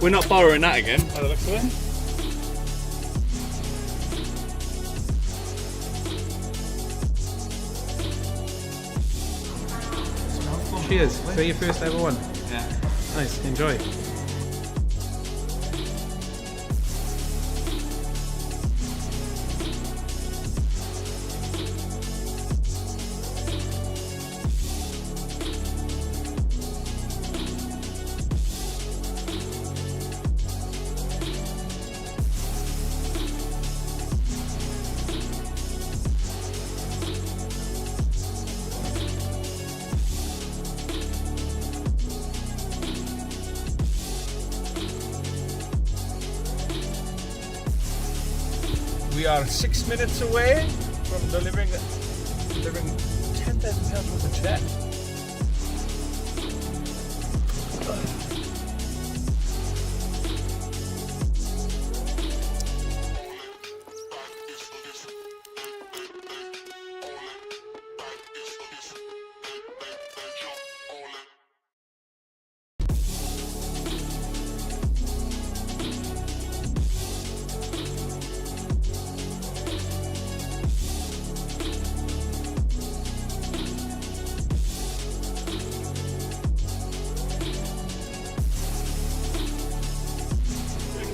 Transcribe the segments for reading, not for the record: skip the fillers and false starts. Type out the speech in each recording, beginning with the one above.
We're not borrowing that again, by the looks of it. Cheers. Is that your first ever one? Yeah. Nice. Enjoy. We are 6 minutes away from delivering £10,000 worth of check.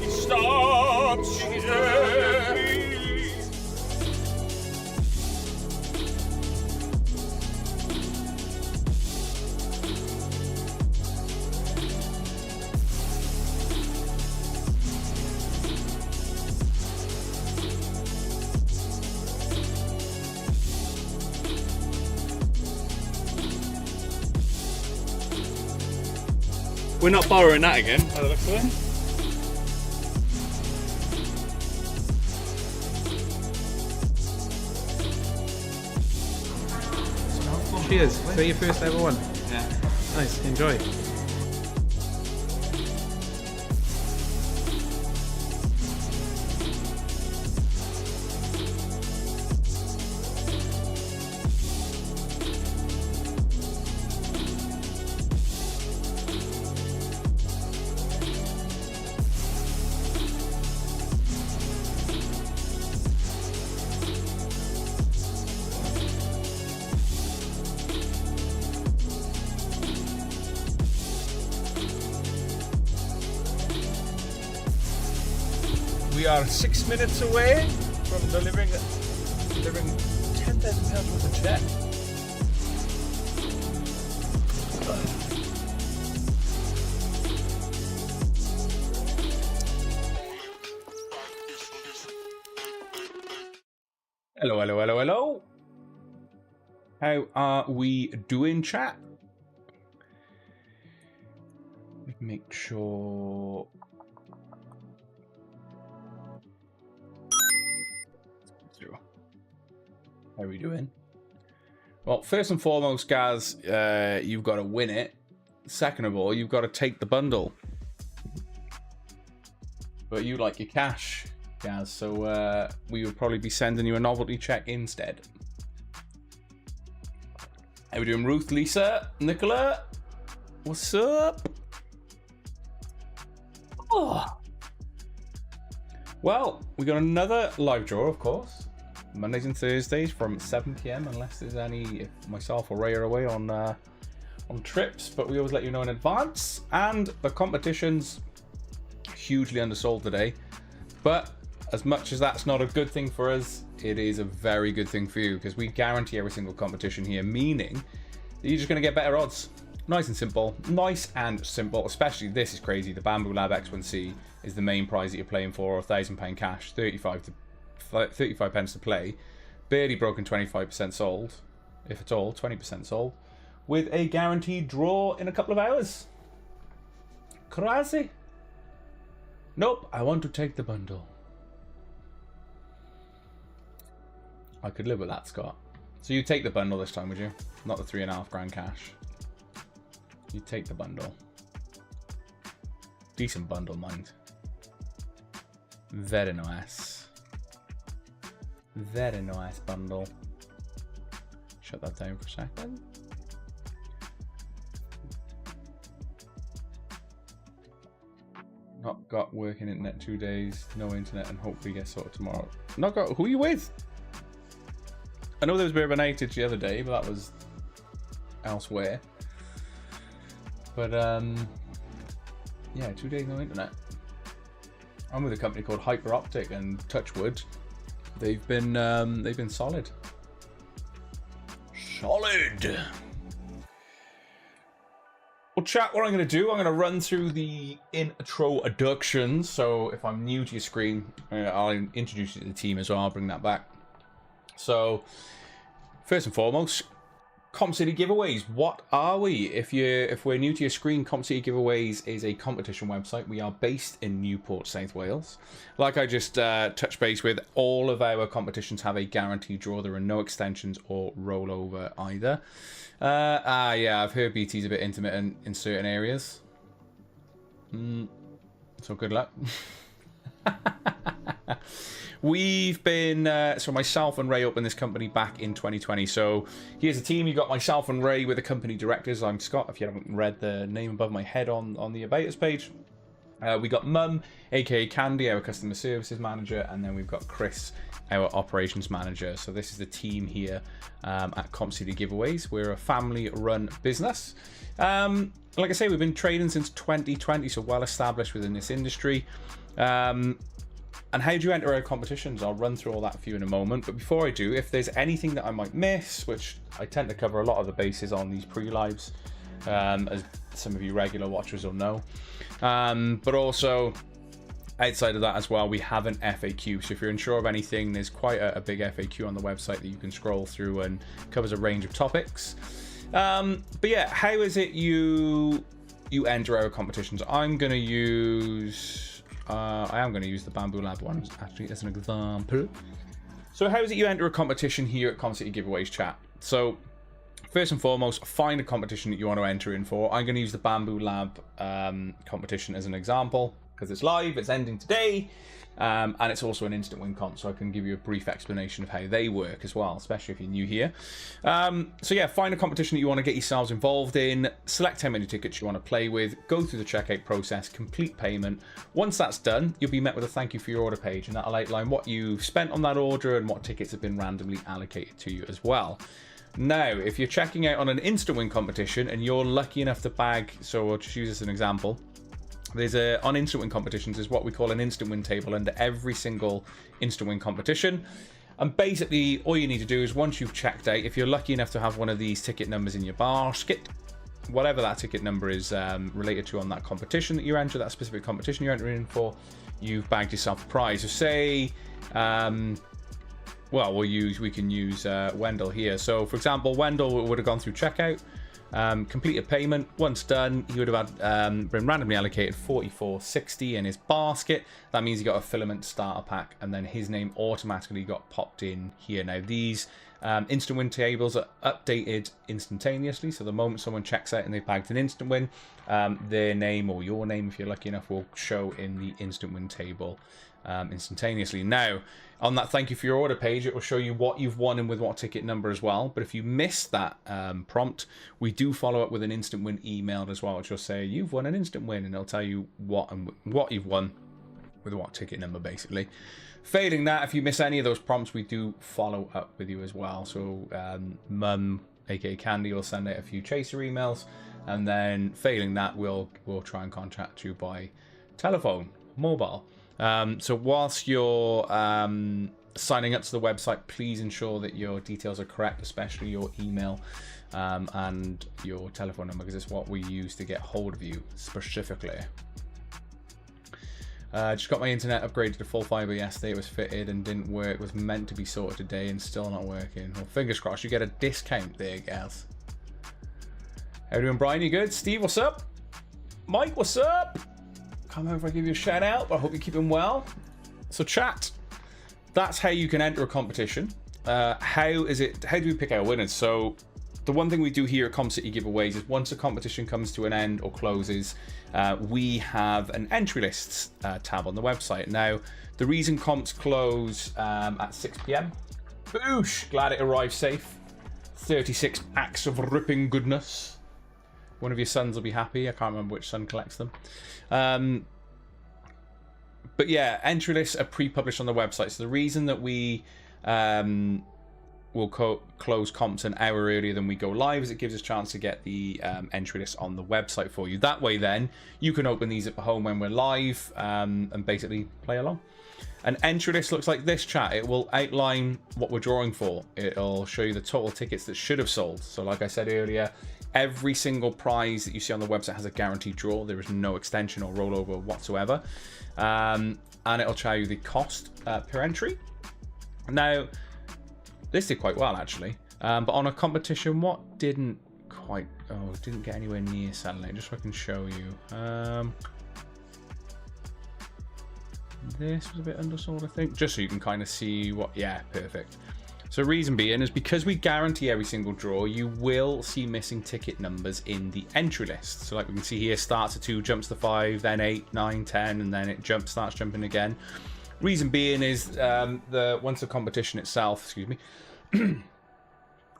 Stop, We're not borrowing that again, by the looks of it. Cheers. Is that your first ever one? Yeah. Nice. Enjoy. We are 6 minutes away from delivering £10,000 worth of check. Hello, hello, hello, hello. How are we doing, chat? Make sure. How are we doing? Well, first and foremost, guys, you've got to win it. Second of all, you've got to take the bundle. But you like your cash, guys, so we will probably be sending you a novelty check instead. How are we doing, Ruth, Lisa, Nicola? What's up? Oh. Well, we got another live draw, of course. Mondays and Thursdays from 7 PM, unless there's any, if myself or Ray are away on trips, but we always let you know in advance. And the competition's hugely undersold today, but as much as that's not a good thing for us, it is a very good thing for you, because we guarantee every single competition here, meaning that you're just going to get better odds. Nice and simple, especially this is crazy. The Bambu Lab X1C is the main prize that you're playing for, £1,000 cash, 35 pence to play, barely broken 25% sold, if at all, 20% sold, with a guaranteed draw in a couple of hours. Crazy. Nope, I want to take the bundle. I could live with that, Scott. So you take the bundle this time, would you? Not the £3.5 cash. You take the bundle. Decent bundle, mind. Very nice. Very nice bundle. Shut that down for a second. got working internet 2 days, no internet, and hopefully get sorted tomorrow. Not got. Who are you with? I know there was a bit of an outage the other day, but that was elsewhere. But yeah, 2 days no internet. I'm with a company called Hyperoptic, and Touchwood, they've been solid. Solid. Well, chat, what I'm going to do, I'm going to run through the introductions. So if I'm new to your screen, I'll introduce you to the team as well. I'll bring that back. So first and foremost, Comp City Giveaways. What are we? If we're new to your screen, Comp City Giveaways is a competition website. We are based in Newport, South Wales. Like I just touched base with, all of our competitions have a guaranteed draw. There are no extensions or rollover either. Yeah, I've heard BT's a bit intermittent in certain areas. So good luck. We've been, so myself and Ray opened this company back in 2020. So here's the team. You got myself and Ray with the company directors. I'm Scott, if you haven't read the name above my head on the About Us page. We got Mum, aka Candy, our customer services manager, and then we've got Chris, our operations manager. So this is the team here at Comp City Giveaways. We're a family-run business. Like I say, we've been trading since 2020, so well established within this industry. And how do you enter our competitions? I'll run through all that for you in a moment. But before I do, if there's anything that I might miss, which I tend to cover a lot of the bases on these pre-lives, as some of you regular watchers will know. But also, outside of that as well, we have an FAQ. So if you're unsure of anything, there's quite a big FAQ on the website that you can scroll through and covers a range of topics. But yeah, how is it you enter our competitions? I am going to use the Bamboo Lab one actually as an example. So how is it you enter a competition here at Comp City Giveaways, chat? So first and foremost, find a competition that you want to enter in for. I'm going to use the Bamboo Lab competition as an example because it's live, it's ending today, and it's also an instant win comp, so I can give you a brief explanation of how they work as well, especially if you're new here. So yeah, find a competition that you want to get yourselves involved in, select how many tickets you want to play with, go through the checkout process, complete payment. Once that's done, you'll be met with a thank you for your order page, and that'll outline what you spent on that order and what tickets have been randomly allocated to you as well. Now, if you're checking out on an instant win competition and you're lucky enough to bag, so I'll just use this as an example. There's on instant win competitions is what we call an instant win table under every single instant win competition. And basically all you need to do is once you've checked out, if you're lucky enough to have one of these ticket numbers in your basket, whatever that ticket number is related to on that competition that you enter, that specific competition you're entering in for, you've bagged yourself a prize. So say, well, we can use Wendell here. So for example, Wendell would have gone through checkout, completed payment. Once done, he would have had been randomly allocated 44.60 in his basket. That means he got a filament starter pack, and then his name automatically got popped in here. Now these instant win tables are updated instantaneously, so the moment someone checks out and they've bagged an instant win, their name or your name, if you're lucky enough, will show in the instant win table instantaneously. Now on that thank you for your order page, it will show you what you've won and with what ticket number as well. But if you miss that prompt, we do follow up with an instant win email as well, which will say you've won an instant win, and it'll tell you what you've won with what ticket number basically. Failing that, if you miss any of those prompts, we do follow up with you as well. So Mum, aka Candy, will send out a few chaser emails, and then failing that, we'll try and contact you by telephone, mobile. So whilst you're signing up to the website, please ensure that your details are correct, especially your email and your telephone number, because it's what we use to get hold of you specifically. Just got my internet upgraded to full fiber yesterday. It was fitted and didn't work. It was meant to be sorted today and still not working. Well, fingers crossed you get a discount there, guys. How you doing, Brian? You good? Steve, what's up? Mike, what's up? Come over, I give you a shout out, but I hope you're keeping well. So chat, that's how you can enter a competition. How do we pick our winners? So the one thing we do here at Comp City Giveaways is once a competition comes to an end or closes, we have an entry lists tab on the website. Now, the reason comps close at 6 PM, boosh, glad it arrived safe. 36 packs of ripping goodness. One of your sons will be happy. I can't remember which son collects them. But yeah, entry lists are pre-published on the website. So the reason that we will close comps an hour earlier than we go live is it gives us a chance to get the entry list on the website for you. That way then you can open these at home when we're live and basically play along. An entry list looks like this, chat. It will outline what we're drawing for. It'll show you the total tickets that should have sold. So like I said earlier, every single prize that you see on the website has a guaranteed draw. There is no extension or rollover whatsoever. And it'll show you the cost per entry. Now, this did quite well actually, but on a competition, what didn't quite, didn't get anywhere near selling it, just so I can show you. This was a bit undersold, I think, just so you can kind of see what, yeah, perfect. So reason being is because we guarantee every single draw, you will see missing ticket numbers in the entry list. So like we can see here, starts at 2, jumps to 5, then 8, 9, 10, and then it starts jumping again. Reason being is once the competition itself, excuse me,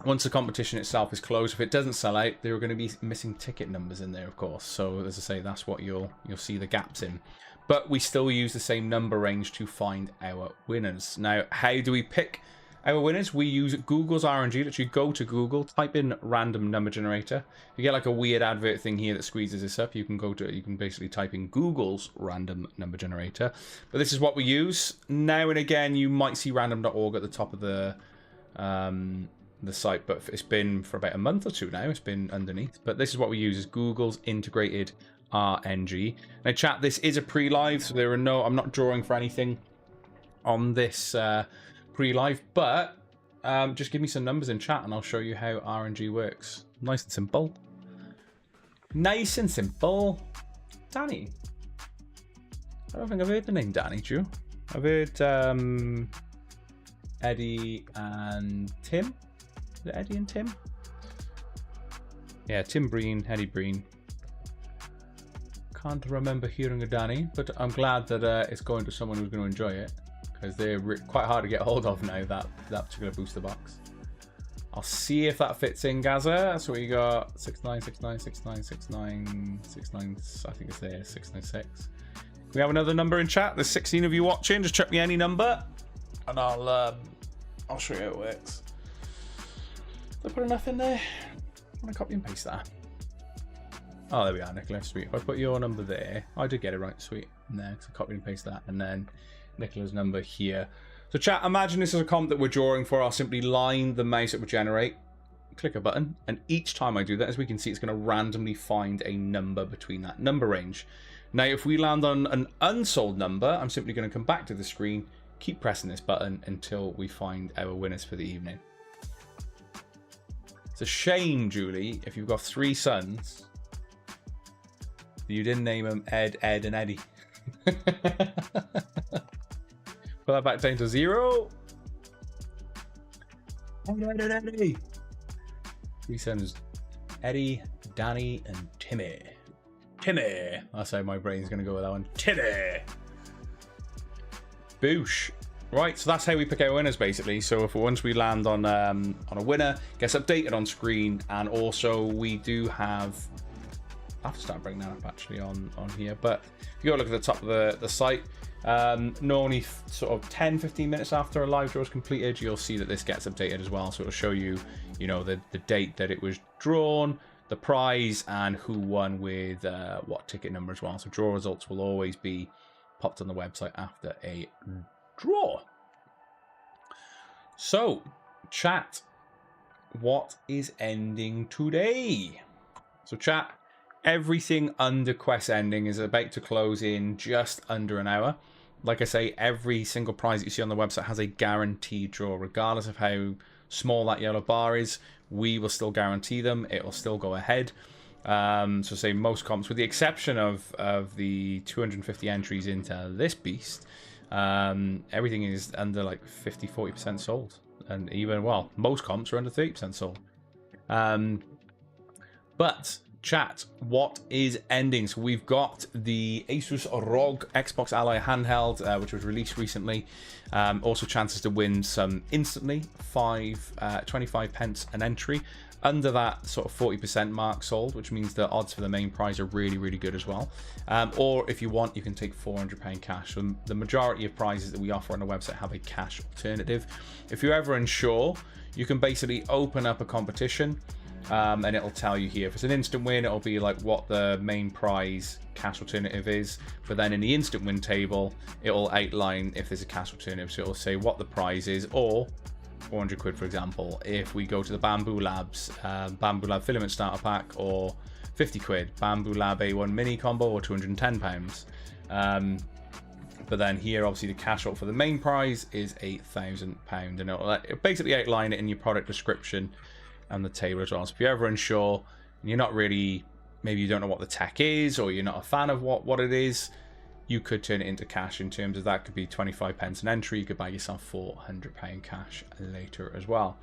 once the competition itself is closed, if it doesn't sell out, there are going to be missing ticket numbers in there, of course. So as I say, that's what you'll see the gaps in. But we still use the same number range to find our winners. Now, how do we pick our winners? We use Google's RNG. Literally go to Google, type in random number generator. You get like a weird advert thing here that squeezes this up. You can basically type in Google's random number generator. But this is what we use. Now and again, you might see random.org at the top of the site, but it's been for about a month or two now. It's been underneath. But this is what we use, is Google's integrated RNG. Now, chat, this is a pre-live, so I'm not drawing for anything on this pre-live, but just give me some numbers in chat and I'll show you how RNG works. Nice and simple. Nice and simple. Danny. I don't think I've heard the name Danny, do you? I've heard Eddie and Tim. Is it Eddie and Tim? Yeah, Tim Breen, Eddie Breen. Can't remember hearing a Danny, but I'm glad that it's going to someone who's going to enjoy it, because they're quite hard to get hold of now, that particular booster box. I'll see if that fits in, Gaza. So we got 69, 69, 69, 69, 69, I think it's there, 696. We have another number in chat. There's 16 of you watching. Just chuck me any number and I'll show you how it works. Did I put enough in there? I'm going to copy and paste that. Oh, there we are, Nicholas. Sweet. If I put your number there, I did get it right. Sweet. Next, I copy and paste that, and then Nicola's number here. So, chat, imagine this is a comp that we're drawing for. I'll simply line the mouse it would generate, click a button, and each time I do that, as we can see, it's going to randomly find a number between that number range. Now, if we land on an unsold number, I'm simply going to come back to the screen, keep pressing this button until we find our winners for the evening. It's a shame, Julie, if you've got 3 sons, you didn't name them Ed, and Eddie. Put that back down to 0. Ed, and Eddie. 3 sons, Eddie, Danny, and Timmy. Timmy. That's how my brain's going to go with that one. Timmy. Boosh. Right, so that's how we pick our winners, basically. So if once we land on a winner, it gets updated on screen, and also we do have... I have to start bringing that up actually on here, but if you go look at the top of the site, normally sort of 10-15 minutes after a live draw is completed, you'll see that this gets updated as well. So it'll show you, the date that it was drawn, the prize, and who won with what ticket number as well. So draw results will always be popped on the website after a draw. So, chat, what is ending today? So, chat, everything under quest ending is about to close in just under an hour. Like I say, every single prize that you see on the website has a guaranteed draw, regardless of how small that yellow bar is. We will still guarantee them. It will still go ahead. So say most comps, with the exception of the 250 entries into this beast, everything is under like 50-40% sold, and even, well, most comps are under 30% sold. But Chat, what is ending? So we've got the Asus ROG Xbox Ally handheld, which was released recently. Also chances to win some instantly, 25 pence an entry. Under that sort of 40% mark sold, which means the odds for the main prize are really, really good as well. Or if you want, you can take £400 cash. So the majority of prizes that we offer on the website have a cash alternative. If you're ever unsure, you can basically open up a competition, and it'll tell you here. If it's an instant win, it'll be like what the main prize cash alternative is. But then in the instant win table, it'll outline if there's a cash alternative. So it'll say what the prize is, or 400 quid, for example, if we go to the Bamboo Labs, Bamboo Lab Filament Starter Pack, or 50 quid, Bamboo Lab A1 Mini Combo, or £210. But then here, obviously, the cash out for the main prize is £1,000, and it'll basically outline it in your product description and the table as well. So if you're ever unsure, and you're not really, maybe you don't know what the tech is, or you're not a fan of what it is, you could turn it into cash. In terms of that, could be 25 pence an entry. You could buy yourself £400 cash later as well.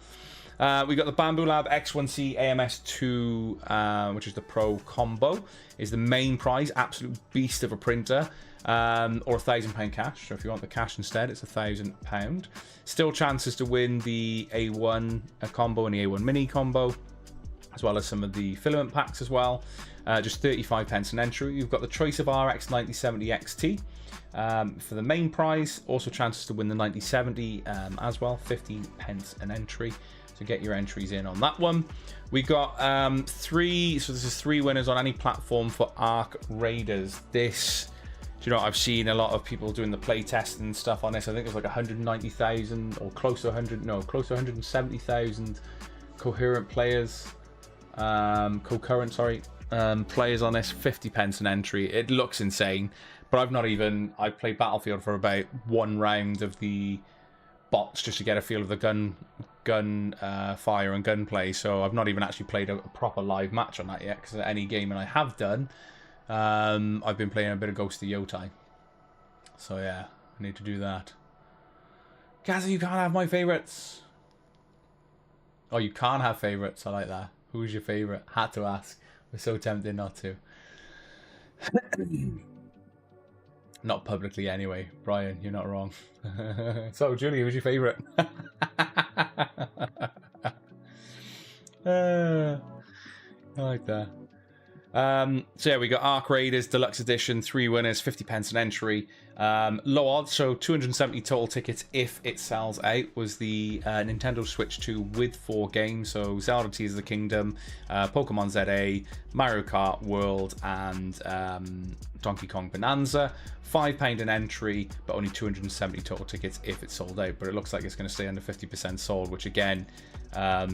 We got the Bamboo Lab X1C AMS2, which is the Pro Combo, is the main prize. Absolute beast of a printer, or £1,000 cash. So if you want the cash instead, it's £1,000. Still chances to win the A1 combo and the A1 Mini Combo, as well as some of the filament packs as well. Just 35 pence an entry. You've got the Choice of RX 9070 XT for the main prize. Also chances to win the 9070 as well, 15 pence an entry. So get your entries in on that one. We got three, so this is 3 winners on any platform for Arc Raiders. This, do you know, I've seen a lot of people doing the play test and stuff on this. I think it's like 190,000 or close to 170,000 coherent players. Concurrent, sorry. Players on this, 50 pence an entry. It looks insane, but I played Battlefield for about 1 round of the bots just to get a feel of the gun fire and gunplay. So I've not even actually played a proper live match on that yet, because any gaming I have done, I've been playing a bit of Ghost of Yotai. So yeah, I need to do that. Gazza, you can't have my favourites. Oh, you can't have favourites. I like that. Who's your favourite? Had to ask. We're so tempted not to. Not publicly anyway. Brian, you're not wrong. So, Julie, who's your favourite? I like that. So yeah, we got Arc Raiders Deluxe Edition, 3 winners, 50 pence an entry. Low odds, so 270 total tickets if it sells out, was the Nintendo Switch 2 with 4 games. So Zelda Tears of the Kingdom, Pokemon ZA, Mario Kart World, and Donkey Kong Bonanza. £5 an entry, but only 270 total tickets if it's sold out. But it looks like it's going to stay under 50% sold, which again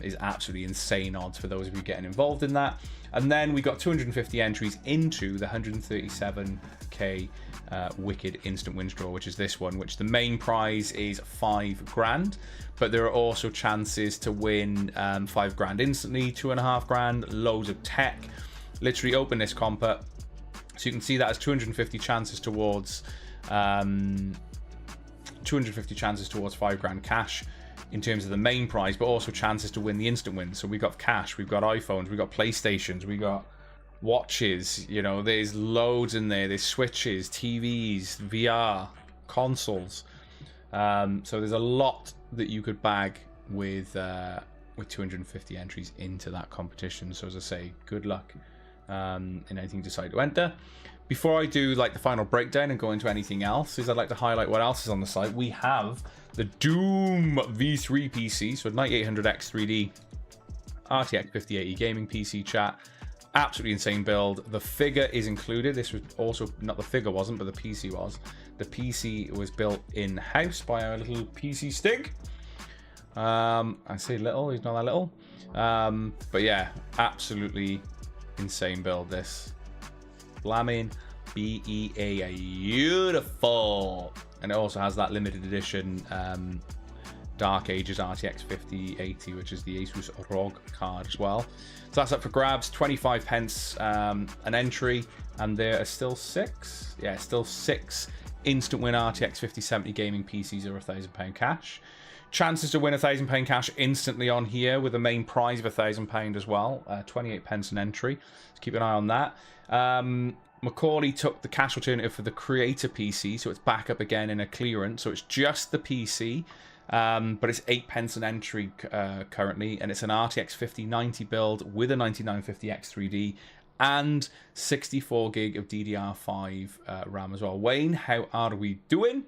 is absolutely insane odds for those of you getting involved in that. And then we got 250 entries into the 137k Wicked Instant Wins Draw, which is this one, which the main prize is £5,000, but there are also chances to win £5,000 instantly, 2.5 grand, loads of tech. Literally open this comp up, so you can see that as 250 chances towards £5,000 cash in terms of the main prize, but also chances to win the instant win. So we got cash, we've got iPhones, we've got PlayStations, we got watches, you know, there's loads in there. There's Switches, TVs, VR, consoles. So there's a lot that you could bag with 250 entries into that competition. So as I say, good luck in anything you decide to enter. Before I do like the final breakdown and go into anything else, I'd like to highlight what else is on the site. We have the Doom V3 PC, so 9800X3D RTX 5080 gaming PC, chat. Absolutely insane build. The figure is included. This was also, not the figure wasn't, but the PC was. The PC was built in-house by our little PC Stig. I say little, he's not that little. But yeah, absolutely insane build this. Blamming beautiful. And it also has that limited edition Dark Ages RTX 5080, which is the Asus ROG card as well. So that's up for grabs, 25 pence an entry, and there are still 6. Yeah, still 6 instant win RTX 5070 gaming PCs or £1,000 cash. Chances to win £1,000 cash instantly on here with the main prize of £1,000 as well. 28 pence an entry. Let's keep an eye on that. Macaulay took the cash alternative for the creator PC, so it's back up again in a clearance. So it's just the PC, but it's 8 pence an entry currently, and it's an RTX 5090 build with a 9950X 3D and 64 gig of DDR5 RAM as well. Wayne, how are we doing?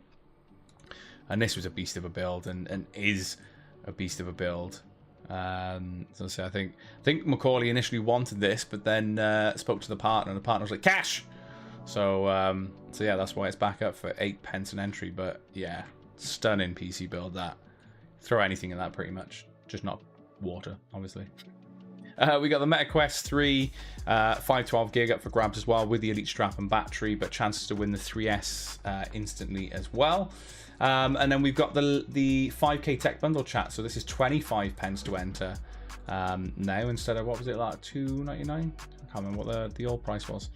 And this was a beast of a build, and is a beast of a build. So I think Macaulay initially wanted this, but then spoke to the partner, and the partner was like, cash! So yeah, that's why it's back up for 8 pence an entry. But yeah, stunning PC build that. Throw anything in that pretty much. Just not water, obviously. We got the MetaQuest 3 512 gig up for grabs as well with the Elite Strap and battery, but chances to win the 3S instantly as well. And then we've got the 5K Tech Bundle chat. So this is 25 pence to enter now instead of, what was it, like $2.99? I can't remember what the old price was.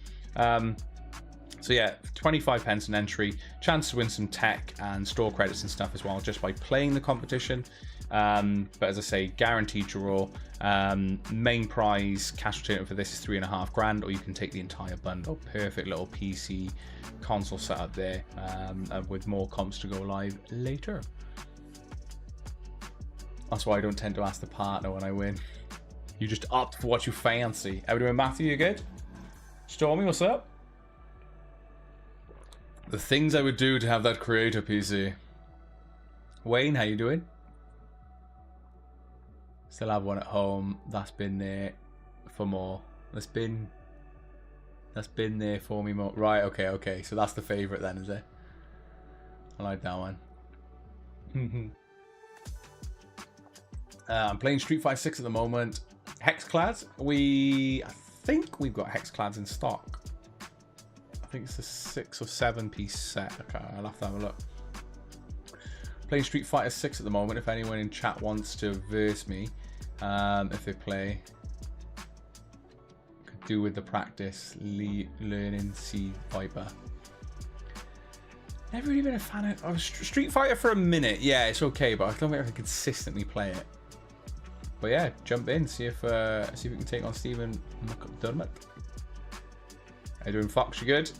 So yeah, 25 pence an entry. Chance to win some tech and store credits and stuff as well just by playing the competition. But as I say, guaranteed draw. Main prize cash return for this is $3.5 grand, or you can take the entire bundle. Perfect little PC console setup there, with more comps to go live later. That's why I don't tend to ask the partner when I win. You just opt for what you fancy. How we doing, Matthew? You good? Stormy, what's up? The things I would do to have that creator PC. Wayne, how you doing? Still have one at home. That's been there for more. That's been there for me more. Right, okay. So that's the favourite then, is it? I like that one. I'm playing Street Fighter 6 at the moment. Hexclads. I think we've got Hexclads in stock. I think it's a 6 or 7 piece set. Okay, I'll have to have a look. Playing Street Fighter 6 at the moment. If anyone in chat wants to verse me, if they play, could do with the practice. Learning C Viper. Never really been a fan of Street Fighter for a minute. Yeah, it's okay, but I don't think I can consistently play it. But yeah, jump in, see if we can take on Stephen McDermott. How you doing, Fox? You good?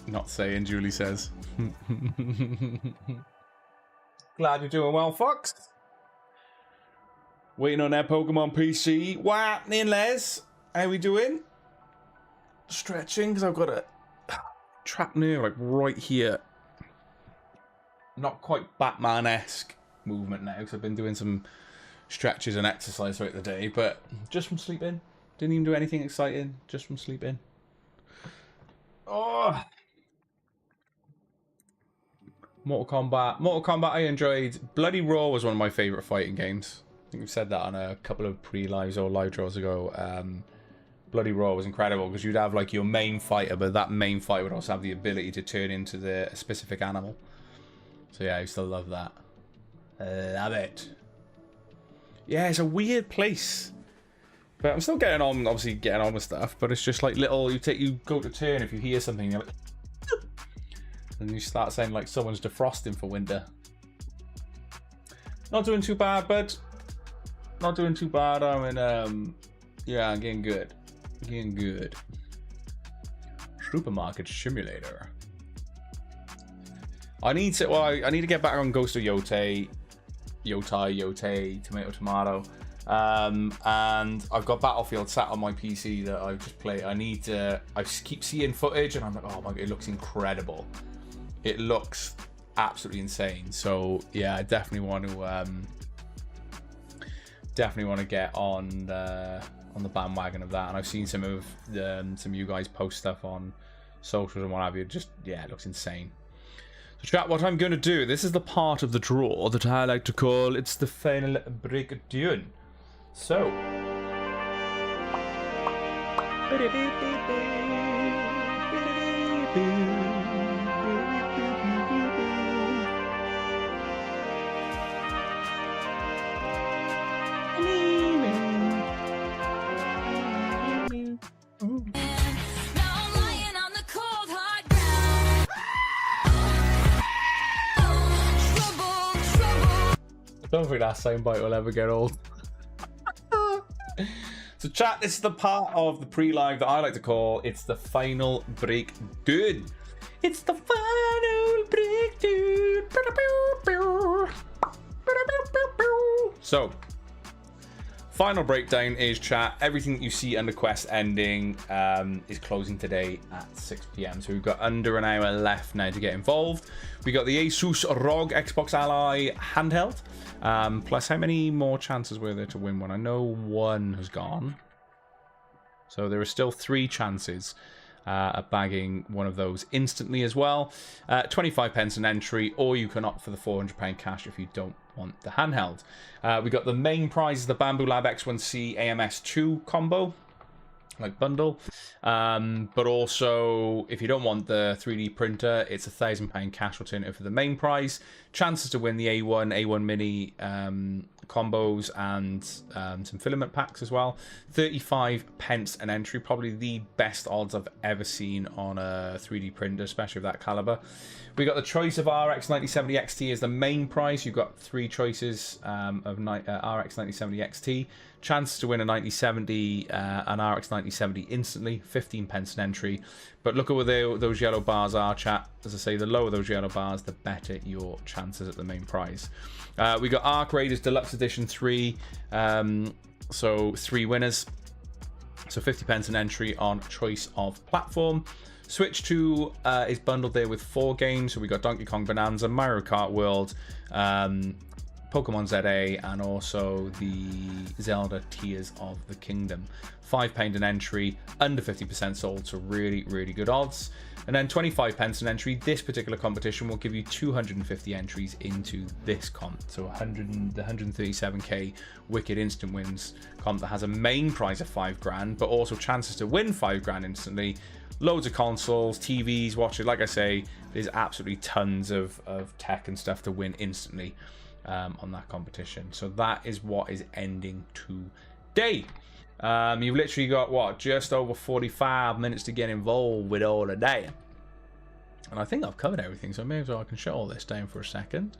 Not saying, Julie says. Glad you're doing well, Fox. Waiting on that Pokemon PC. What happening, Les? How we doing? Stretching, because I've got a trapped nerve like right here. Not quite Batman-esque movement now, because I've been doing some stretches and exercise throughout the day, but just from sleeping. Didn't even do anything exciting, just from sleeping. Oh! Mortal Kombat I enjoyed. Bloody Raw was one of my favourite fighting games. I think we've said that on a couple of pre-lives or live draws ago. Bloody Raw was incredible because you'd have like your main fighter, but that main fighter would also have the ability to turn into a specific animal. So yeah, I still love that. Love it. Yeah, it's a weird place. But I'm still getting on, obviously getting on with stuff, but it's just like little, you go to turn, if you hear something, you're like, and you start saying like someone's defrosting for winter. Not doing too bad, bud. Not doing too bad. I mean, yeah, I'm getting good. Getting good. Supermarket Simulator. I need to get back on Ghost of Yotai, Tomato. And I've got Battlefield sat on my PC that I just play. I keep seeing footage and I'm like, oh my god, it looks incredible. It looks absolutely insane. So yeah, I definitely want to get on the bandwagon of that. And I've seen some of you guys post stuff on socials and what have you. Just yeah, it looks insane. So chat, what I'm going to do, this is the part of the draw that I like to call, it's the final breakdown. So Don't think that soundbite will ever get old. So chat, this is the part of the pre-live that I like to call it's the final breakdown. It's the final breakdown. So, final breakdown is chat. Everything that you see under quest ending is closing today at 6 p.m. So we've got under an hour left now to get involved. We got the Asus ROG Xbox Ally handheld. Plus, how many more chances were there to win one? I know one has gone. So there are still 3 chances at bagging one of those instantly as well. 25 pence an entry, or you can opt for the £400 cash if you don't want the handheld. We got the main prize, the Bambu Lab X1C AMS2 combo, like bundle. But also, if you don't want the 3D printer, it's a £1,000 cash alternative for the main prize. Chances to win the A1 Mini combos and some filament packs as well. 35 pence an entry, probably the best odds I've ever seen on a 3D printer, especially of that caliber. We got the choice of RX 9070 XT as the main prize. You've got 3 choices of RX 9070 XT. Chance to win a 9070 and RX 9070 instantly. 15 pence an entry. But look at where those yellow bars are, chat. As I say, the lower those yellow bars, the better your chances at the main prize. We got Arc Raiders Deluxe Edition 3. So 3 winners. So 50 pence an entry on choice of platform. Switch 2 is bundled there with 4 games. So we got Donkey Kong Bonanza, Mario Kart World, Pokemon ZA, and also the Zelda Tears of the Kingdom. £5 an entry, under 50% sold, so really, really good odds. And then 25 pence an entry. This particular competition will give you 250 entries into this comp. So the 137k Wicked Instant Wins comp that has a main prize of £5,000, but also chances to win £5,000 instantly. Loads of consoles, TVs, watches. Like I say, there's absolutely tons of tech and stuff to win instantly on that competition. So that is what is ending today. You've literally got, what, just over 45 minutes to get involved with all of that. And I think I've covered everything, so maybe I can shut all this down for a second.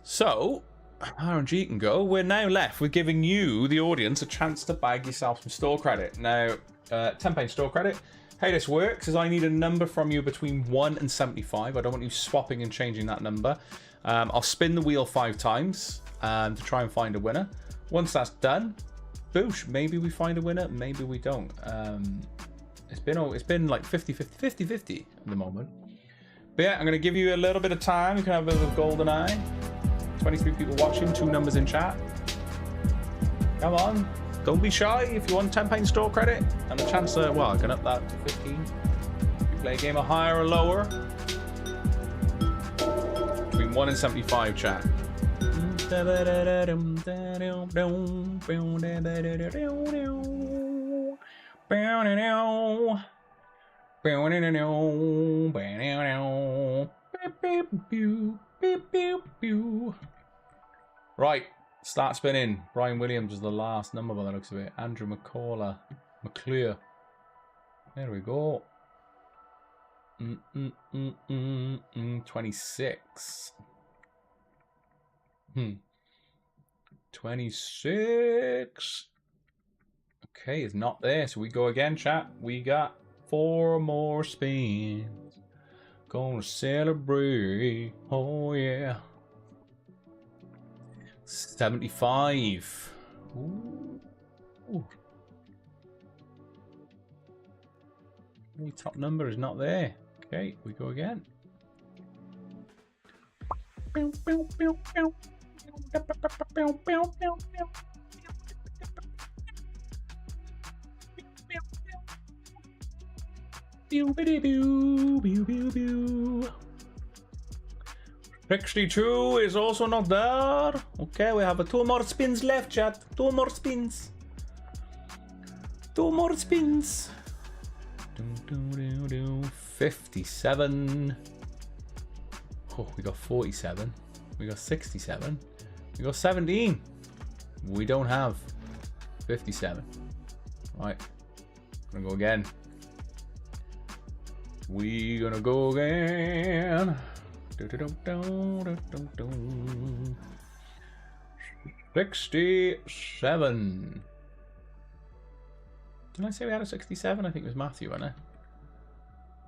So, RNG can go. We're now left with giving you, the audience, a chance to bag yourself some store credit. Now, £10 store credit. How this works is I need a number from you between 1 and 75. I don't want you swapping and changing that number. I'll spin the wheel 5 times to try and find a winner. Once that's done, boosh, maybe we find a winner, maybe we don't. It's been like 50-50 at the moment. But yeah, I'm going to give you a little bit of time. You can have a bit of a golden eye. 23 people watching, 2 numbers in chat. Come on. Don't be shy if you want £10 store credit and a chance to, well, I can up that to 15. If you play a game of higher or lower, between 1 and 75, chat. Right. Start spinning. Brian Williams was the last number by the looks of it. Andrew McCullough. McClure. There we go. 26. 26. Okay, it's not there. So we go again, chat. We got 4 more spins. Gonna celebrate. Oh, yeah. 75. Ooh. The top number is not there. Okay, we go again. Pew, pew, pew, pew, pew, pew. 62 is also not there. Okay, we have 2 more spins left, chat. 2 more spins. 2 more spins. 57. Oh, we got 47. We got 67. We got 17. We don't have 57. Right. Gonna go again. We gonna go again. 67. Didn't I say we had a 67? I think it was Matthew, wasn't it?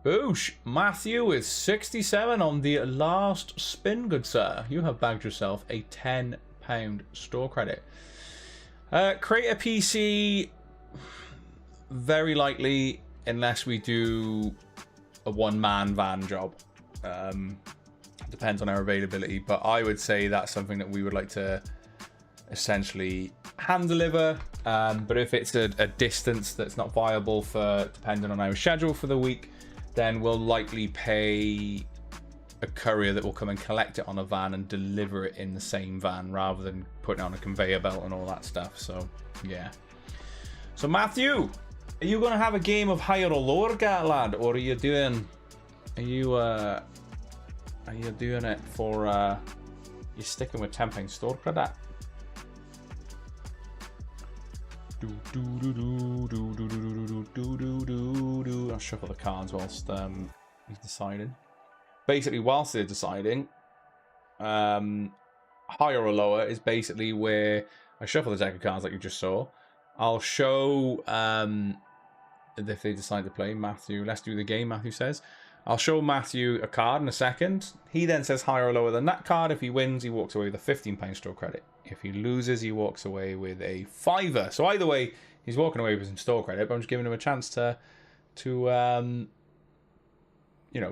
Boosh! Matthew is 67 on the last spin, good sir. You have bagged yourself a £10 store credit. Create a PC, very likely, unless we do a one-man van job. Depends on our availability, but I would say that's something that we would like to essentially hand deliver. But if it's a distance that's not viable for depending on our schedule for the week, then we'll likely pay a courier that will come and collect it on a van and deliver it in the same van rather than putting it on a conveyor belt and all that stuff. So yeah. So Matthew, are you gonna have a game of higher or lower, lad, or are you doing it for you're sticking with £10 store credit? I'll shuffle the cards whilst he's deciding. Basically, whilst they're deciding, higher or lower is basically where I shuffle the deck of cards like you just saw. I'll show if they decide to play Matthew. Let's do the game, Matthew says. I'll show Matthew a card in a second. He then says higher or lower than that card. If he wins, he walks away with a £15 store credit. If he loses, he walks away with a £5. So either way, he's walking away with some store credit, but I'm just giving him a chance to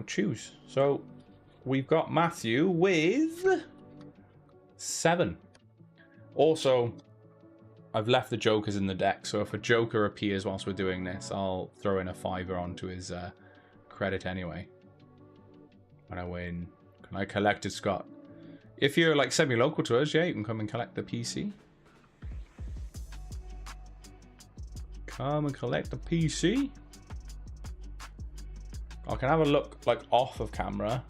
choose. So we've got Matthew with 7. Also, I've left the jokers in the deck, so if a joker appears whilst we're doing this, I'll throw in a £5 onto his credit anyway. When I win, can I collect it, Scott? If you're like semi-local to us, yeah, you can come and collect the PC. Come and collect the PC. I can have a look like off of camera.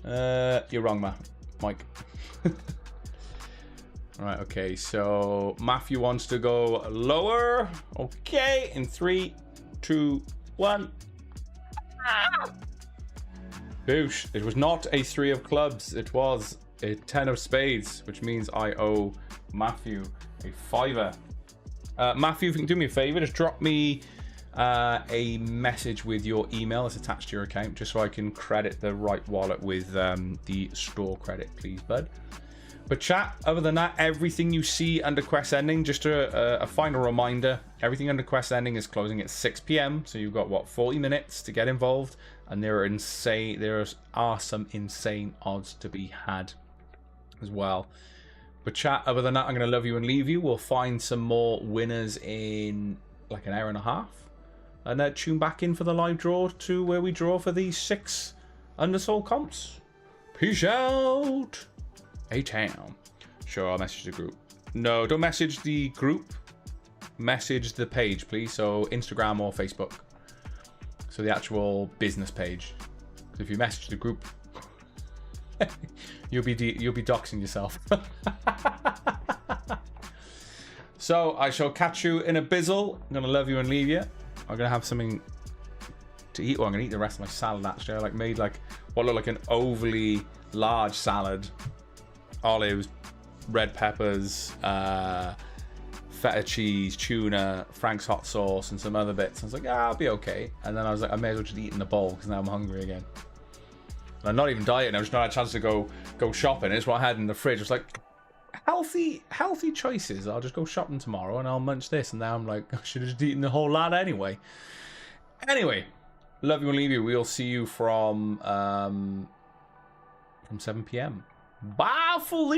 You're wrong, Mike. Right, okay, so Matthew wants to go lower. Okay, in 3, 2, 1. Boosh. It was not a 3 of clubs. It was a 10 of spades, which means I owe Matthew a £5. Matthew, if you can do me a favor, just drop me a message with your email that's attached to your account, just so I can credit the right wallet with the store credit, please, bud. But chat, other than that, everything you see under quest ending, just a final reminder, everything under quest ending is closing at 6 p.m. So you've got, what, 40 minutes to get involved, and there are some insane odds to be had as well. But chat, other than that, I'm going to love you and leave you. We'll find some more winners in like an hour and a half, and tune back in for the live draw to where we draw for these 6 Undersoul comps. Peace out. A-town. Sure, I'll message the group. No, don't message the group. Message the page, please. So Instagram or Facebook. So the actual business page. So if you message the group, you'll be doxing yourself. So I shall catch you in a bizzle. I'm gonna love you and leave you. I'm gonna have something to eat. Well, I'm gonna eat the rest of my salad. Actually, I made what looked like an overly large salad. Olives, red peppers, feta cheese, tuna, Frank's hot sauce, and some other bits. I was like, I'll be okay. And then I was like, I may as well just eat in the bowl because now I'm hungry again. And I'm not even dieting. I just not had a chance to go shopping. It's what I had in the fridge. It was like healthy choices. I'll just go shopping tomorrow and I'll munch this. And now I'm like, I should have just eaten the whole lot anyway. Anyway, love you and leave you. We'll see you from 7 p.m. Bye, fully.